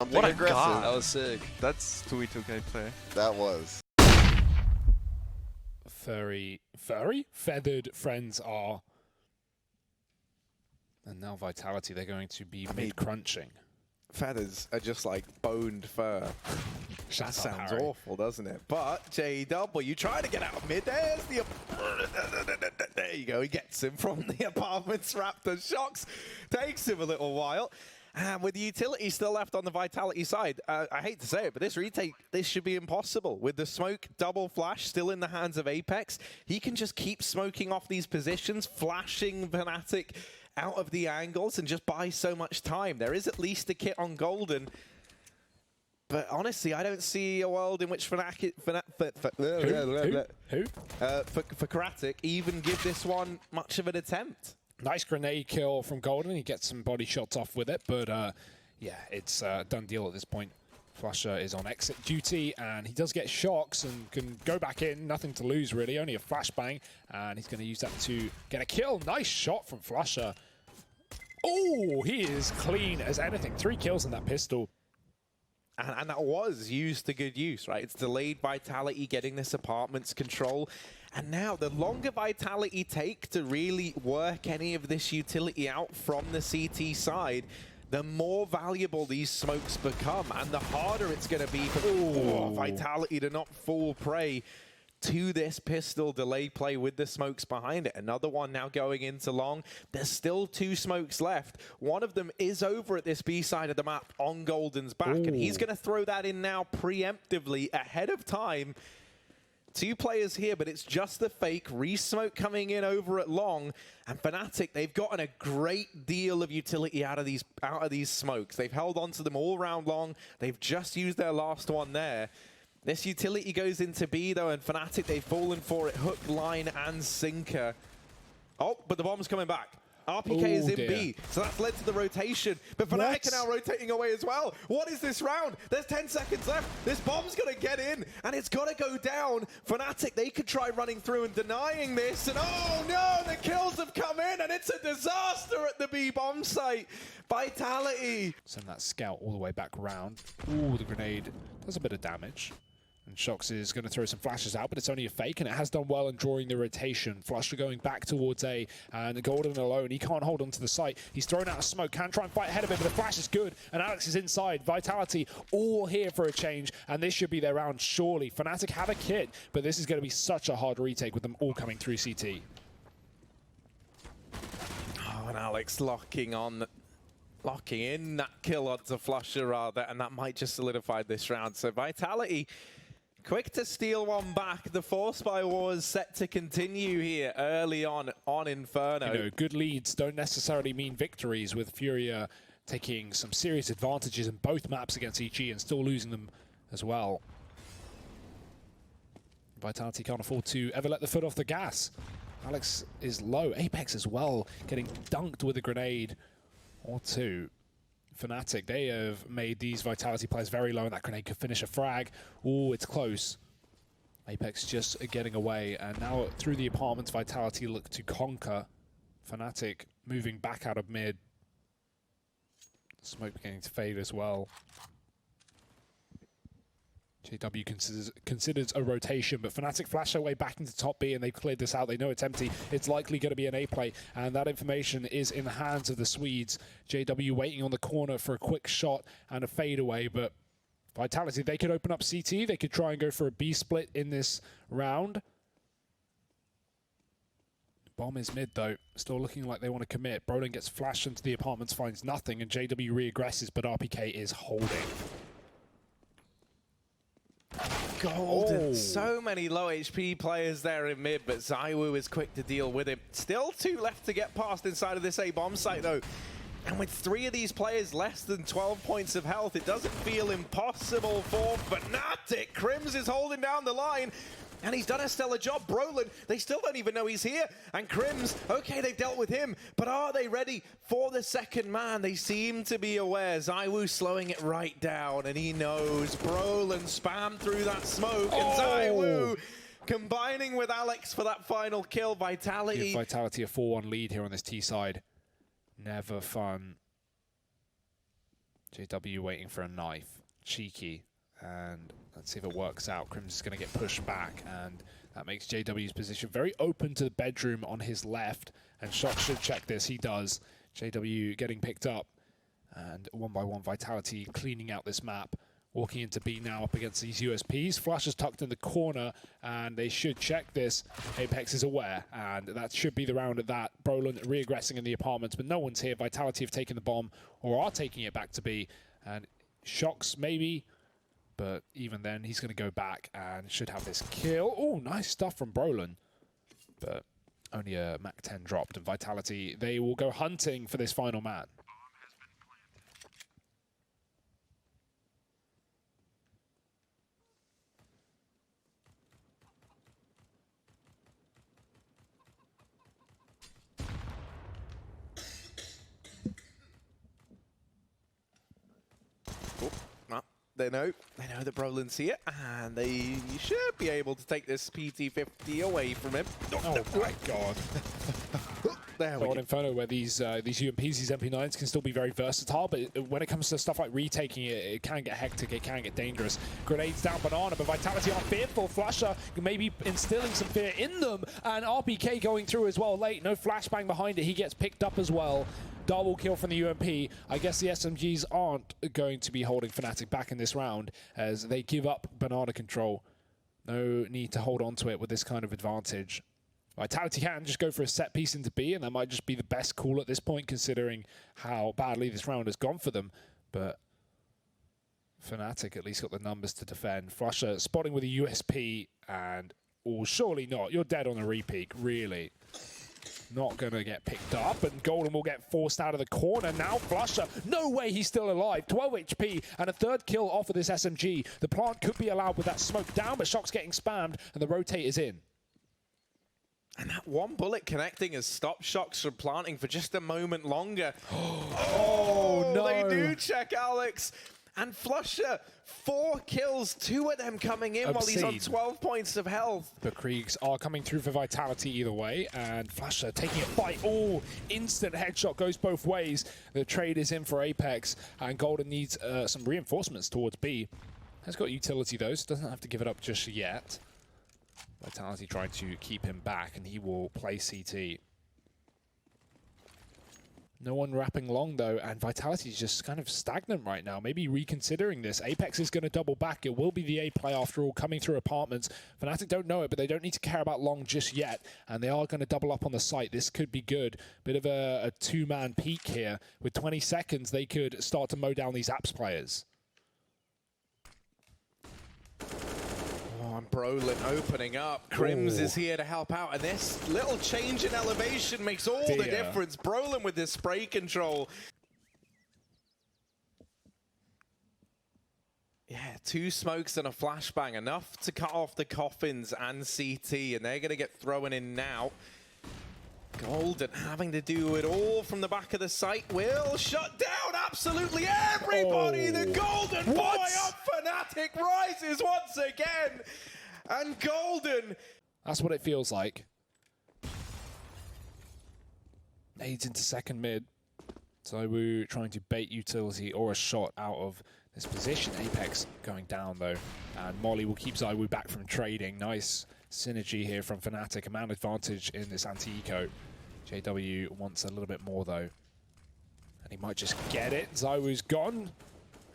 Something What a aggressive. god. That was sick. That's 2v2 gameplay. That was. Furry? Feathered friends are. And now Vitality, they're going to be mid-crunching. Feathers are just like boned fur. That sounds awful, doesn't it? But JW trying to get out of mid. There's the... There you go. He gets him from the apartments. Raptor shocks. Takes him a little while. And with the utility still left on the Vitality side, I hate to say it, but this retake, this should be impossible. With the smoke double flash still in the hands of Apex, he can just keep smoking off these positions, flashing Fnatic out of the angles and just buy so much time. There is at least a kit on Golden. But honestly, I don't see a world in which Fnatic even give this one much of an attempt. Nice grenade kill from Golden. He gets some body shots off with it, but yeah, it's a done deal at this point. Flusher is on exit duty, and he does get shocks and can go back in. Nothing to lose, really. Only a flashbang, and he's going to use that to get a kill. Nice shot from Flusher. Oh, he is clean as anything. 3 kills in that pistol. And that was used to good use, right? It's delayed Vitality getting this apartment's control. And now the longer Vitality take to really work any of this utility out from the CT side, the more valuable these smokes become and the harder it's going to be for Vitality to not fall prey to this pistol delay play with the smokes behind it. Another one now going into long. There's still 2 smokes left. One of them is over at this B side of the map on Golden's back, and he's going to throw that in now preemptively ahead of time. 2 players here, but it's just the fake re-smoke coming in over at long. And Fnatic, they've gotten a great deal of utility out of these smokes. They've held on to them all round long. They've just used their last one there. This utility goes into B, though, and Fnatic, they've fallen for it. Hook, line, and sinker. Oh, but the bomb's coming back. RPK is in B, so that's led to the rotation. But Fnatic are now rotating away as well. What is this round? There's 10 seconds left. This bomb's going to get in, and it's got to go down. Fnatic, they could try running through and denying this. And oh no, the kills have come in, and it's a disaster at the B bomb site. Vitality. Send that scout all the way back around. Ooh, the grenade does a bit of damage. And Shox is going to throw some flashes out, but it's only a fake, and it has done well in drawing the rotation. Flusher going back towards A, and Golden alone. He can't hold on to the site. He's thrown out a smoke, can try and fight ahead of him, but the flash is good, and Alex is inside. Vitality all here for a change, and this should be their round, surely. Fnatic have a kit, but this is going to be such a hard retake with them all coming through CT. Oh, and Alex locking in that kill onto Flusher, rather, and that might just solidify this round. So Vitality quick to steal one back. The Force by War is set to continue here early on Inferno. You know, good leads don't necessarily mean victories, with Furia taking some serious advantages in both maps against EG and still losing them as well. Vitality can't afford to ever let the foot off the gas. Alex is low. Apex as well, getting dunked with a grenade or 2. Fnatic, they have made these Vitality players very low, and that grenade could finish a frag. Oh, it's close. Apex just getting away, and now through the apartments, Vitality look to conquer. Fnatic moving back out of mid. Smoke beginning to fade as well. JW considers a rotation, but Fnatic flash their way back into top B, and they've cleared this out. They know it's empty. It's likely going to be an A play, and that information is in the hands of the Swedes. JW waiting on the corner for a quick shot and a fadeaway, but Vitality, they could open up CT. They could try and go for a B split in this round. Bomb is mid, though. Still looking like they want to commit. Brolin gets flashed into the apartments, finds nothing, and JW re-aggresses, but RPK is holding. Golden, so many low HP players there in mid, but ZywOo is quick to deal with him. Still 2 left to get past inside of this A bomb site, though. And with 3 of these players less than 12 points of health, it doesn't feel impossible for Fnatic. Crims is holding down the line, and he's done a stellar job. Brolin, they still don't even know he's here. And Crims, okay, they've dealt with him, but are they ready for the second man? They seem to be aware. ZywOo slowing it right down, and he knows. Brolin spammed through that smoke, and ZywOo combining with Alex for that final kill. Vitality. Give Vitality a 4-1 lead here on this T side. Never fun. JW waiting for a knife. Cheeky. And let's see if it works out. Crims is going to get pushed back, and that makes JW's position very open to the bedroom on his left. And Shock should check this. He does. JW getting picked up. And one by one, Vitality cleaning out this map. Walking into B now up against these USPs. Flash is tucked in the corner, and they should check this. Apex is aware, and that should be the round at that. Brolin re-aggressing in the apartments, but no one's here. Vitality have taken the bomb, or are taking it back to B. And Shocks maybe, but even then, he's going to go back and should have this kill. Oh, nice stuff from Brolin. But only a Mach 10 dropped, and Vitality, they will go hunting for this final man. They know that Brolin's here, and they should be able to take this PT-50 away from him. Oh my god. There we go. Inferno, where these UMPs, these MP9s can still be very versatile, but when it comes to stuff like retaking it, it can get hectic, it can get dangerous. Grenades down Banana, but Vitality are fearful. Flusher maybe instilling some fear in them, and RPK going through as well late. No flashbang behind it, he gets picked up as well. Double kill from the UMP. I guess the SMGs aren't going to be holding Fnatic back in this round as they give up Banana control. No need to hold on to it with this kind of advantage. Vitality can just go for a set piece into B, and that might just be the best call at this point considering how badly this round has gone for them. But Fnatic at least got the numbers to defend. Flusher spotting with a USP, and oh, surely not. You're dead on a repeat, really. Not going to get picked up, and Golden will get forced out of the corner. Now Flusher, no way he's still alive. 12 HP and a third kill off of this SMG. The plant could be allowed with that smoke down, but Shock's getting spammed, and the rotate is in. And that one bullet connecting has stopped Shocks from planting for just a moment longer. Oh, no. They do check Alex. And Flusher, 4 kills, 2 of them coming in while he's on 12 points of health. The Kriegs are coming through for Vitality either way, and Flusher taking a fight. Oh, instant headshot goes both ways. The trade is in for Apex, and Golden needs some reinforcements towards B. Has got utility though, so doesn't have to give it up just yet. Vitality trying to keep him back, and he will play CT. No one wrapping long though, and Vitality is just kind of stagnant right now. Maybe reconsidering this. Apex is going to double back. It will be the A play after all, coming through apartments. Fnatic don't know it, but they don't need to care about long just yet, and they are going to double up on the site. This could be good. Bit of a two-man peak here. With 20 seconds, they could start to mow down these apps players. And Brolin opening up. Crims is here to help out, and this little change in elevation makes all the difference. Brolin with this spray control. Yeah, 2 smokes and a flashbang, enough to cut off the coffins and CT, and they're going to get thrown in now. Golden having to do it all from the back of the site will shut down absolutely everybody. The Golden Boy of Fnatic rises once again. And Golden. That's what it feels like. Nades into second mid. Zywoo trying to bait utility or a shot out of this position. Apex going down though. And Molly will keep Zywoo back from trading. Nice synergy here from Fnatic. A man advantage in this anti-eco. JW wants a little bit more though. And he might just get it. Zywoo's gone.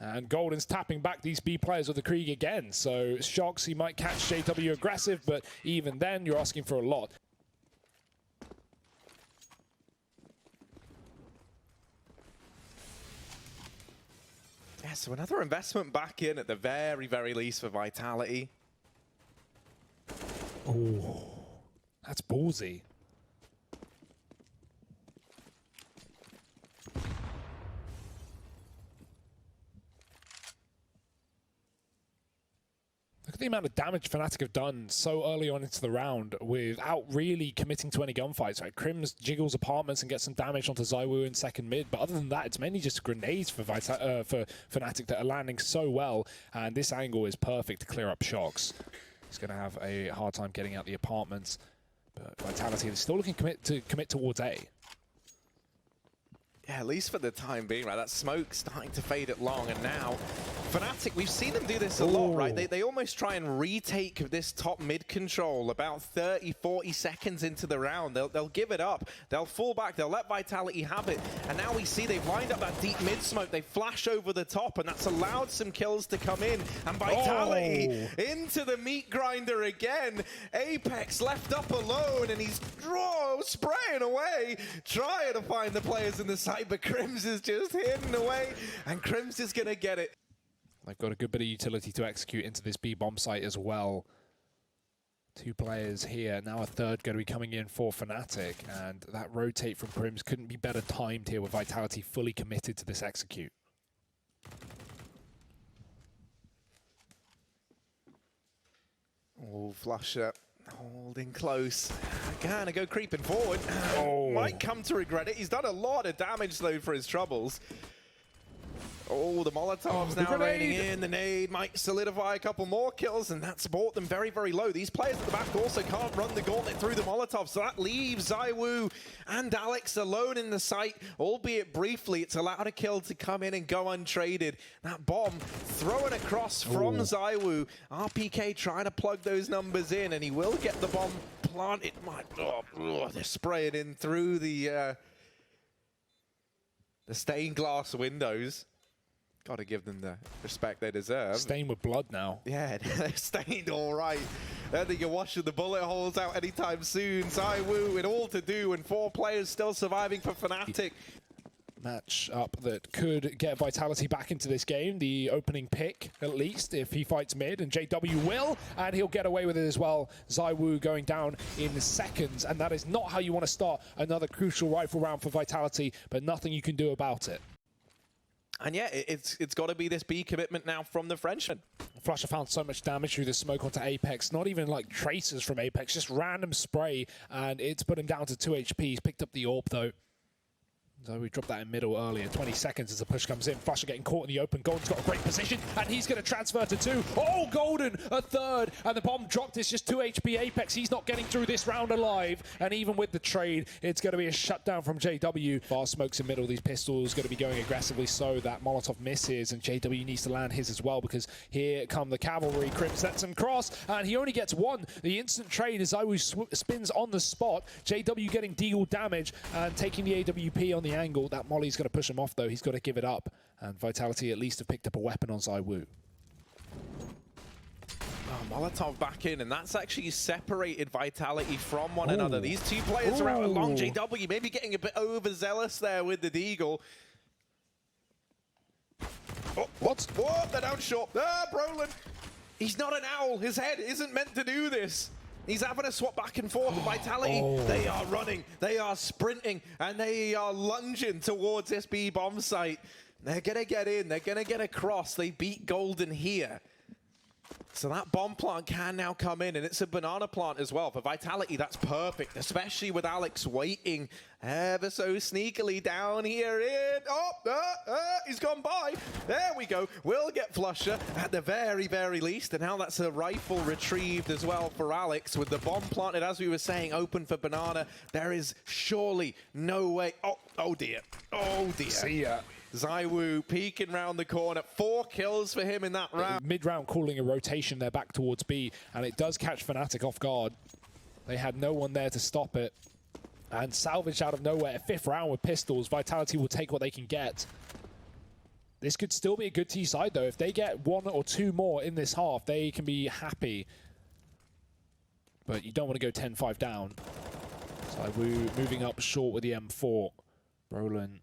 And Golden's tapping back these B players with the Krieg again. So Shocks, he might catch JW aggressive, but even then you're asking for a lot. Yeah, so another investment back in at the very, very least for Vitality. Oh, that's ballsy. Look at the amount of damage Fnatic have done so early on into the round without really committing to any gunfights. Right? Crims jiggles apartments and gets some damage onto Zywoo in second mid, but other than that, it's mainly just grenades for Fnatic that are landing so well, and this angle is perfect to clear up Shocks. He's going to have a hard time getting out the apartments, but Vitality is still looking to commit towards A. Yeah, at least for the time being, right? That smoke starting to fade at long, and now Fnatic, we've seen them do this a lot, right? They almost try and retake this top mid control about 30, 40 seconds into the round. They'll give it up. They'll fall back. They'll let Vitality have it. And now we see they've lined up that deep mid smoke. They flash over the top, and that's allowed some kills to come in. And Vitality into the meat grinder again. Apex left up alone, and he's spraying away, trying to find the players in the side, but Crims is just hidden away, and Crims is going to get it. They've got a good bit of utility to execute into this B bomb site as well. 2 players here, now a third going to be coming in for Fnatic, and that rotate from Crims couldn't be better timed here with Vitality fully committed to this execute. Oh, Flusher holding close. Gonna go creeping forward. Might come to regret it. He's done a lot of damage though for his troubles. Oh, the Molotovs now raining in. The nade might solidify a couple more kills, and that's brought them very, very low. These players at the back also can't run the gauntlet through the Molotov, so that leaves ZywOo and Alex alone in the site, albeit briefly. It's allowed a kill to come in and go untraded. That bomb thrown across from ZywOo. RPK trying to plug those numbers in, and he will get the bomb planted. They're spraying in through the stained glass windows. Got to give them the respect they deserve. Stained with blood now. Yeah, they're stained all right. I don't think you're washing the bullet holes out anytime soon. ZywOo with all to do, and 4 players still surviving for Fnatic. Match up that could get Vitality back into this game. The opening pick, at least, if he fights mid, and JW will, and he'll get away with it as well. ZywOo going down in seconds, and that is not how you want to start another crucial rifle round for Vitality, but nothing you can do about it. And yeah, it's got to be this B commitment now from the Frenchman. Flusher found so much damage through the smoke onto Apex, not even like traces from Apex, just random spray, and it's put him down to 2 HP. He's picked up the AWP though. So we dropped that in middle earlier. 20 seconds as the push comes in. Flusher getting caught in the open. Golden's got a great position, and he's going to transfer to 2. Oh, Golden, a third, and the bomb dropped. It's just 2 HP Apex. He's not getting through this round alive, and even with the trade, it's going to be a shutdown from JW. Fast smokes in middle. These pistols going to be going aggressively, so that Molotov misses, and JW needs to land his as well, because here come the cavalry. Crims lets him cross, and he only gets 1. The instant trade as ZywOo spins on the spot. JW getting deal damage and taking the AWP on the angle. That Molly's going to push him off though. He's got to give it up, and Vitality at least have picked up a weapon on ZywOo. Molotov back in, and that's actually separated Vitality from one another. These 2 players are out along. JW maybe getting a bit overzealous there with the Deagle. Oh, what? Oh, they're down short. Ah, Brolin. He's not an owl. His head isn't meant to do this. He's having a swap back and forth. Vitality, they are running, they are sprinting, and they are lunging towards this B bomb site. They're going to get in, they're going to get across. They beat Golden here. So that bomb plant can now come in, and it's a banana plant as well. For Vitality, that's perfect, especially with Alex waiting ever so sneakily down here in. He's gone by. There we go. We'll get Flusher at the very, very least. And now that's a rifle retrieved as well for Alex with the bomb planted, as we were saying, open for banana. There is surely no way. Oh dear. Oh dear. See ya. ZywOo peeking round the corner. 4 kills for him in that round. Mid-round calling a rotation there back towards B, and it does catch Fnatic off guard. They had no one there to stop it. And salvaged out of nowhere, 5th round with pistols. Vitality will take what they can get. This could still be a good T side though. If they get 1 or 2 more in this half, they can be happy. But you don't want to go 10-5 down. ZywOo moving up short with the M4. Brolin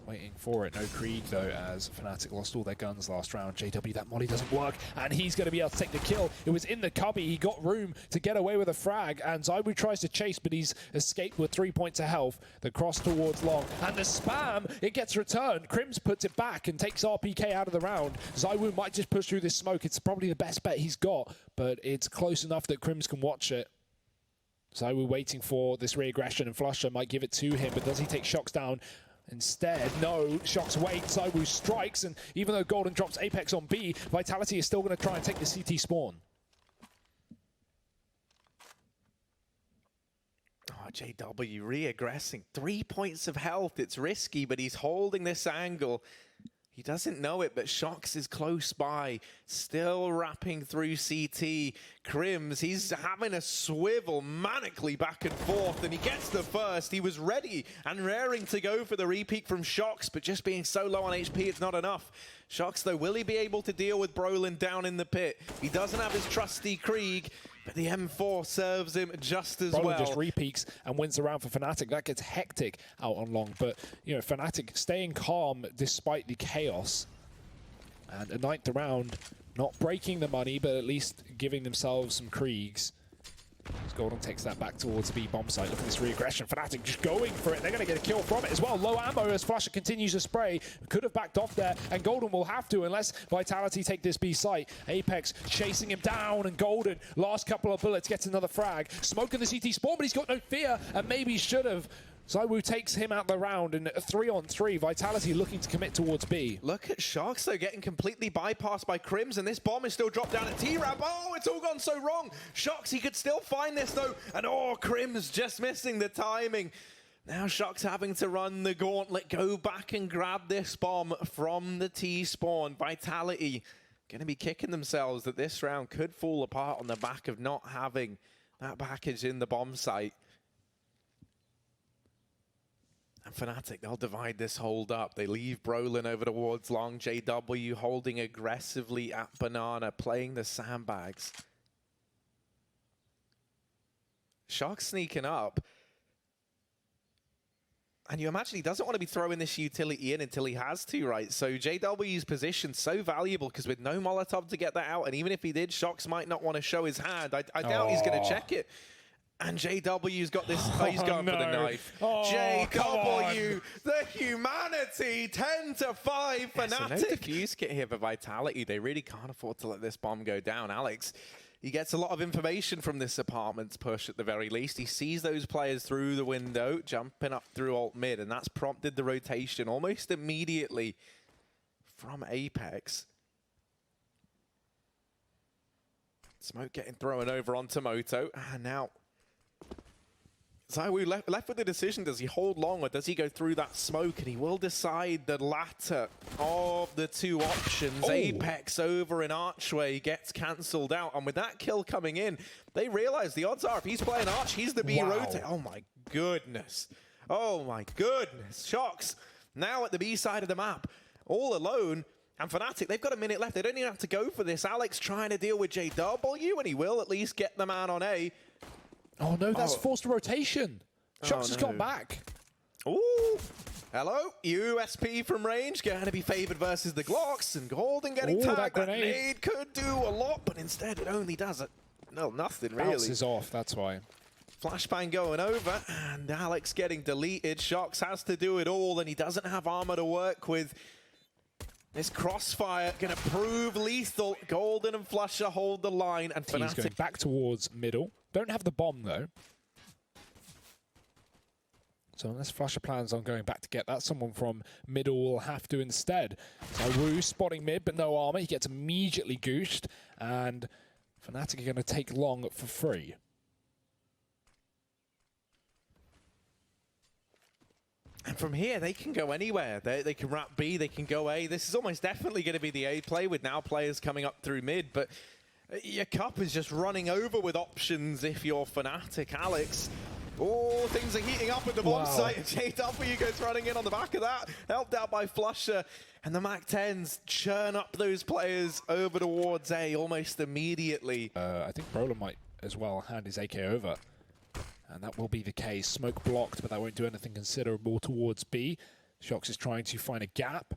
waiting for it. No Krieg though, as Fnatic lost all their guns last round. JW, that molly doesn't work, and he's going to be able to take the kill. It was in the cubby. He got room to get away with a frag, and ZywOo tries to chase, but he's escaped with 3 points of health. The cross towards long, and the spam, it gets returned. Crims puts it back and takes RPK out of the round. ZywOo might just push through this smoke. It's probably the best bet he's got, but it's close enough that Crims can watch it. ZywOo waiting for this re-aggression, and Flusher might give it to him, but does he take Shocks down? Instead, no. Shocks wait, ZywOo strikes, and even though Golden drops Apex on B, Vitality is still going to try and take the CT spawn. JW re-aggressing. 3 points of health. It's risky, but he's holding this angle. He doesn't know it, but Shox is close by, still wrapping through CT. Crims, he's having a swivel manically back and forth, and he gets the first. He was ready and raring to go for the repeat from Shox, but just being so low on HP, it's not enough. Shox, though, will he be able to deal with Brolin down in the pit? He doesn't have his trusty Krieg, but the M4 serves him just as well. Just repeaks and wins around for Fnatic. That gets hectic out on long, but you know, Fnatic staying calm despite the chaos. And a 9th round, not breaking the money, but at least giving themselves some Kriegs. As Golden takes that back towards the B bomb site. Look at this re-aggression. Fnatic just going for it. They're going to get a kill from it as well. Low ammo as Flusher continues to spray. Could have backed off there, and Golden will have to unless Vitality take this B site. Apex chasing him down, and Golden, last couple of bullets, gets another frag. Smoke in the CT spawn, but he's got no fear, and maybe should have. ZywOo takes him out the round in a 3-on-3. Vitality looking to commit towards B. Look at Shox, though, getting completely bypassed by Crims, and this bomb is still dropped down at T-Rab. Oh, it's all gone so wrong. Shox, he could still find this, though. And oh, Crims just missing the timing. Now Shox having to run the gauntlet, go back and grab this bomb from the T-spawn. Vitality going to be kicking themselves that this round could fall apart on the back of not having that package in the bomb site. And Fnatic, they'll divide this hold up. They leave Brolin over towards long. JW holding aggressively at Banana, playing the sandbags. Shox sneaking up. And you imagine he doesn't want to be throwing this utility in until he has to, right? So JW's position so valuable because with no Molotov to get that out, and even if he did, Shox might not want to show his hand. I doubt he's going to check it. And JW's got this, he's going for the knife. JW, the humanity, 10-5 Fnatic. Yeah, so no defuse kit here for Vitality. They really can't afford to let this bomb go down. Alex, he gets a lot of information from this apartment's push at the very least. He sees those players through the window, jumping up through alt mid, and that's prompted the rotation almost immediately from Apex. Smoke getting thrown over onto Moto, and now ZywOo left with the decision, does he hold long or does he go through that smoke? And he will decide the latter of the two options. Oh. Apex over in Archway gets cancelled out. And with that kill coming in, they realize the odds are if he's playing Arch, he's the B rotate. Oh my goodness. Oh my goodness. Shox now at the B side of the map, all alone. And Fnatic, they've got a minute left. They don't even have to go for this. Alex trying to deal with JW, and he will at least get the man on A. Oh no, that's forced rotation. Shox has gone back. Ooh. Hello, USP from range, going to be favored versus the Glocks, and Golden getting tagged. That grenade could do a lot, but instead it only does it. No, nothing really. Bounces off, that's why. Flashbang going over, and Alex getting deleted. Shox has to do it all, and he doesn't have armor to work with. This crossfire going to prove lethal. Golden and Flusher hold the line, and Fnatic going back towards middle. Don't have the bomb though. So unless Flusher plans on going back to get that, someone from middle will have to instead. ZywOo spotting mid, but no armor. He gets immediately goosed, and Fnatic are going to take long for free. And from here, they can go anywhere. They can wrap B, they can go A. This is almost definitely going to be the A play with now players coming up through mid, but your cup is just running over with options if you're Fnatic. Alex, oh, things are heating up at the bomb site. JW goes running in on the back of that, helped out by Flusher. And the MAC-10s churn up those players over towards A almost immediately. I think Brolin might as well hand his AK over. And that will be the case. Smoke blocked, but that won't do anything considerable towards B. Shox is trying to find a gap.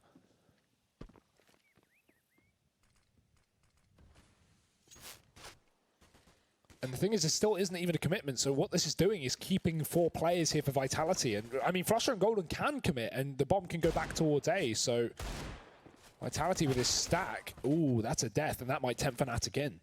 And the thing is, there still isn't even a commitment. So what this is doing is keeping 4 players here for Vitality. And I mean, Flusher and Golden can commit, and the bomb can go back towards A. So Vitality with this stack. Ooh, that's a death, and that might tempt Fnatic in.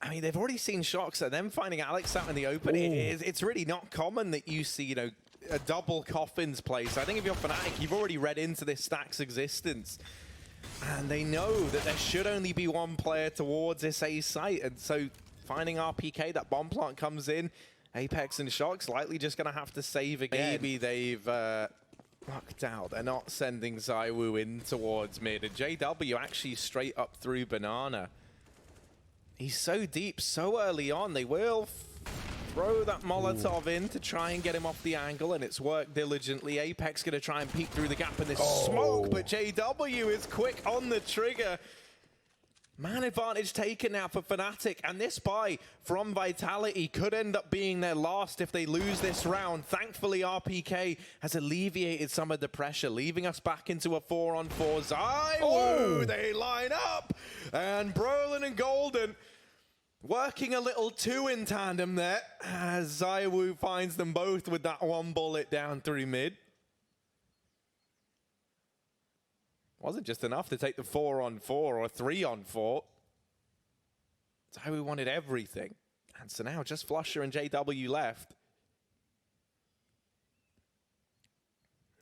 I mean, they've already seen Shox, and them finding Alex out in the open. It's really not common that you see, you know, a double coffins place. I think if you're Fnatic, you've already read into this stack's existence. And they know that there should only be one player towards this A site. And so finding RPK, that bomb plant comes in. Apex and Shox likely just going to have to save again. Maybe they've lucked out. They're not sending ZywOo in towards mid. And JW actually straight up through Banana. He's so deep so early on. They will throw that Molotov in to try and get him off the angle, and it's worked diligently. Apex going to try and peek through the gap in this smoke, but JW is quick on the trigger. Man advantage taken now for Fnatic, and this buy from Vitality could end up being their last if they lose this round. Thankfully, RPK has alleviated some of the pressure, leaving us back into a 4-on-4. ZywOo, they line up, and Brolin and Golden working a little too in tandem there, as ZywOo finds them both with that one bullet down through mid. Wasn't just enough to take the 4-on-4 or 3-on-4. ZywOo wanted everything. And so now just Flusher and JW left.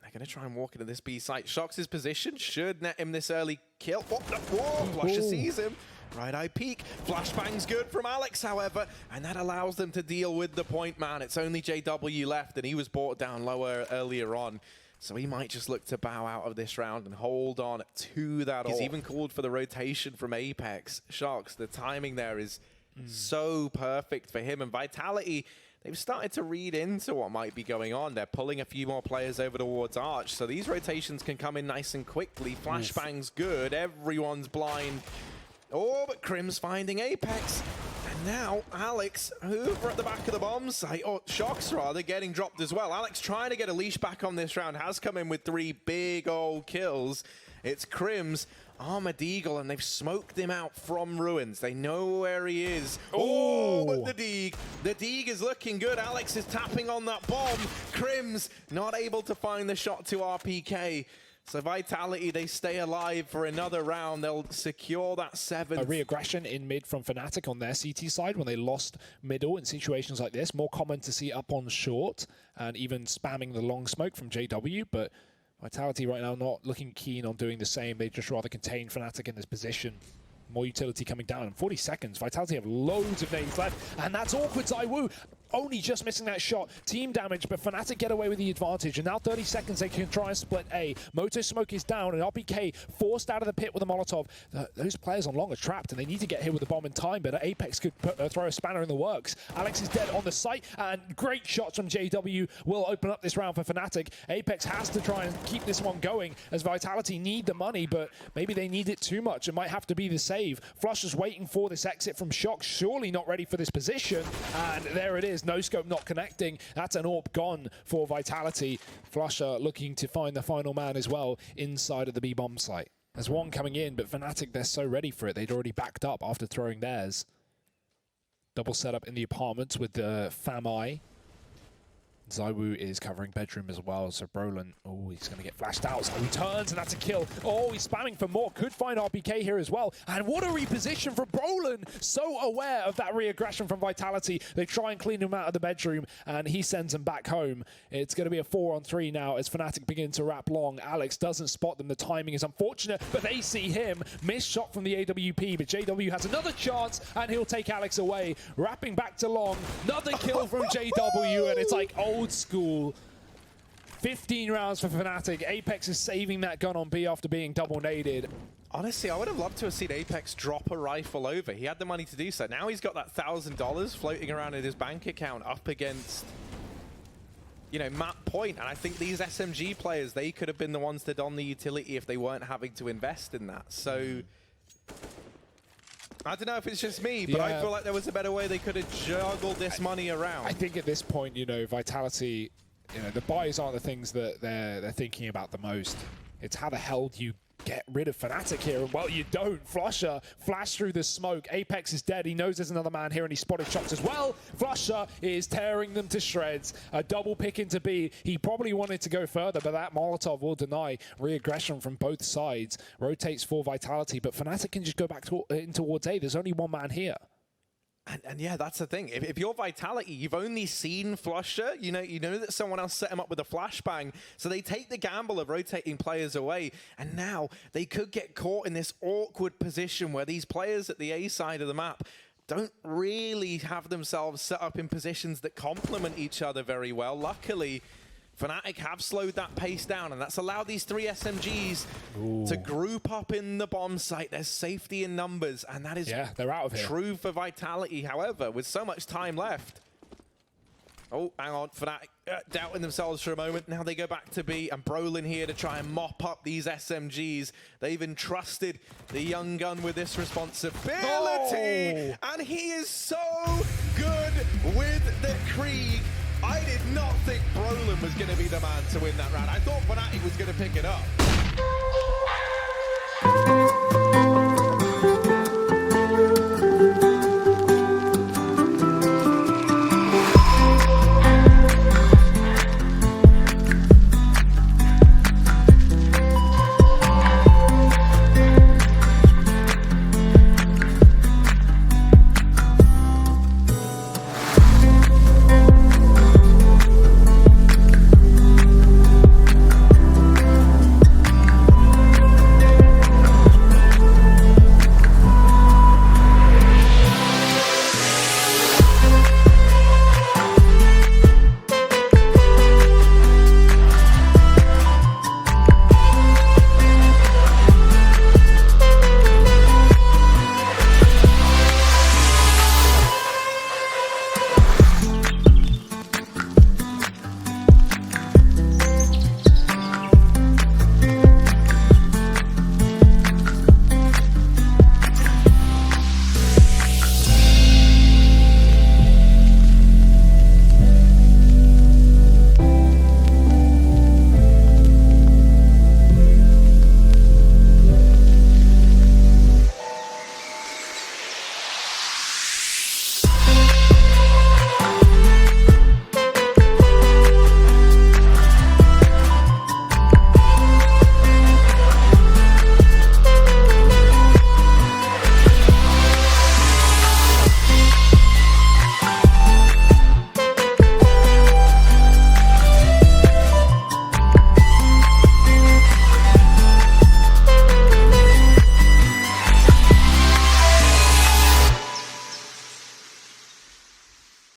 They're going to try and walk into this B site. Shox' position should net him this early kill. Whoa, Flusher sees him. Right eye peek. Flashbang's good from Alex, however, and that allows them to deal with the point man. It's only JW left, and he was brought down lower earlier on. So he might just look to bow out of this round and hold on to that. He's even called for the rotation from Apex. Shox, the timing there is so perfect for him. And Vitality, they've started to read into what might be going on. They're pulling a few more players over towards Arch. So these rotations can come in nice and quickly. Flashbang's good. Everyone's blind. Oh, but Crim's finding Apex. And now Alex, over at the back of the bomb site, or Shox rather, getting dropped as well. Alex trying to get a leash back on this round, has come in with 3 big old kills. It's Crim's Armored Eagle, and they've smoked him out from Ruins. They know where he is. Oh, but the Deeg is looking good. Alex is tapping on that bomb. Crim's not able to find the shot to RPK. So Vitality, they stay alive for another round. They'll secure that 7th. A re-aggression in mid from Fnatic on their CT side when they lost middle in situations like this. More common to see up on short and even spamming the long smoke from JW. But Vitality right now not looking keen on doing the same. They just rather contain Fnatic in this position. More utility coming down in 40 seconds. Vitality have loads of nades left, and that's awkward. ZywOo only just missing that shot. Team damage, but Fnatic get away with the advantage. And now 30 seconds, they can try and split A. Moto Smoke is down, and RPK forced out of the pit with a Molotov. Those players on long are trapped, and they need to get hit with the bomb in time, but Apex could throw a spanner in the works. Alex is dead on the site, and great shots from JW will open up this round for Fnatic. Apex has to try and keep this one going, as Vitality need the money, but maybe they need it too much. It might have to be the save. Flusher's waiting for this exit from Shox, surely not ready for this position, and there it is. No scope not connecting. That's an AWP gone for Vitality. Flusher looking to find the final man as well inside of the B-bomb site. There's one coming in, but Fnatic, they're so ready for it. They'd already backed up after throwing theirs. Double setup in the apartments with the FAMI. ZywOo is covering bedroom as well, so Brolin, oh, he's going to get flashed out. ZywOo turns, and that's a kill. Oh, he's spamming for more. Could find RPK here as well. And what a reposition from Brolin. So aware of that re-aggression from Vitality. They try and clean him out of the bedroom, and he sends him back home. It's going to be a 4-on-3 now as Fnatic begin to wrap long. Alex doesn't spot them. The timing is unfortunate, but they see him. Missed shot from the AWP, but JW has another chance, and he'll take Alex away. Wrapping back to long. Another kill from JW, and it's like old school. 15 rounds for Fnatic. Apex is saving that gun on B after being double naded. Honestly, I would have loved to have seen Apex drop a rifle over. He had the money to do so. Now he's got that $1,000 floating around in his bank account up against, you know, map point. And I think these SMG players, they could have been the ones to don the utility if they weren't having to invest in that. So I don't know if it's just me, but I feel like there was a better way they could have juggled this money around. I think at this point, you know, Vitality, you know, the buys aren't the things that they're thinking about the most. It's how the hell do you get rid of Fnatic here? Well, you don't. Flusher flashed through the smoke. Apex is dead. He knows there's another man here, and he spotted Shox as well. Flusher is tearing them to shreds. A double pick into B. He probably wanted to go further, but that Molotov will deny. Re-aggression from both sides. Rotates for Vitality, but Fnatic can just go back in towards A. There's only one man here. And yeah, that's the thing. If you're Vitality, you've only seen Flusher. You know that someone else set him up with a flashbang. So they take the gamble of rotating players away. And now they could get caught in this awkward position where these players at the A side of the map don't really have themselves set up in positions that complement each other very well. Luckily, Fnatic have slowed that pace down, and that's allowed these 3 SMGs to group up in the bomb site. There's safety in numbers, and that is they're out of here. True for Vitality. However, with so much time left. Oh, hang on, Fnatic doubting themselves for a moment. Now they go back to B, and Brolin here to try and mop up these SMGs. They've entrusted the young gun with this responsibility, and he is so good with the Krieg. I did not think Brolin was going to be the man to win that round. I thought Fnatic was going to pick it up.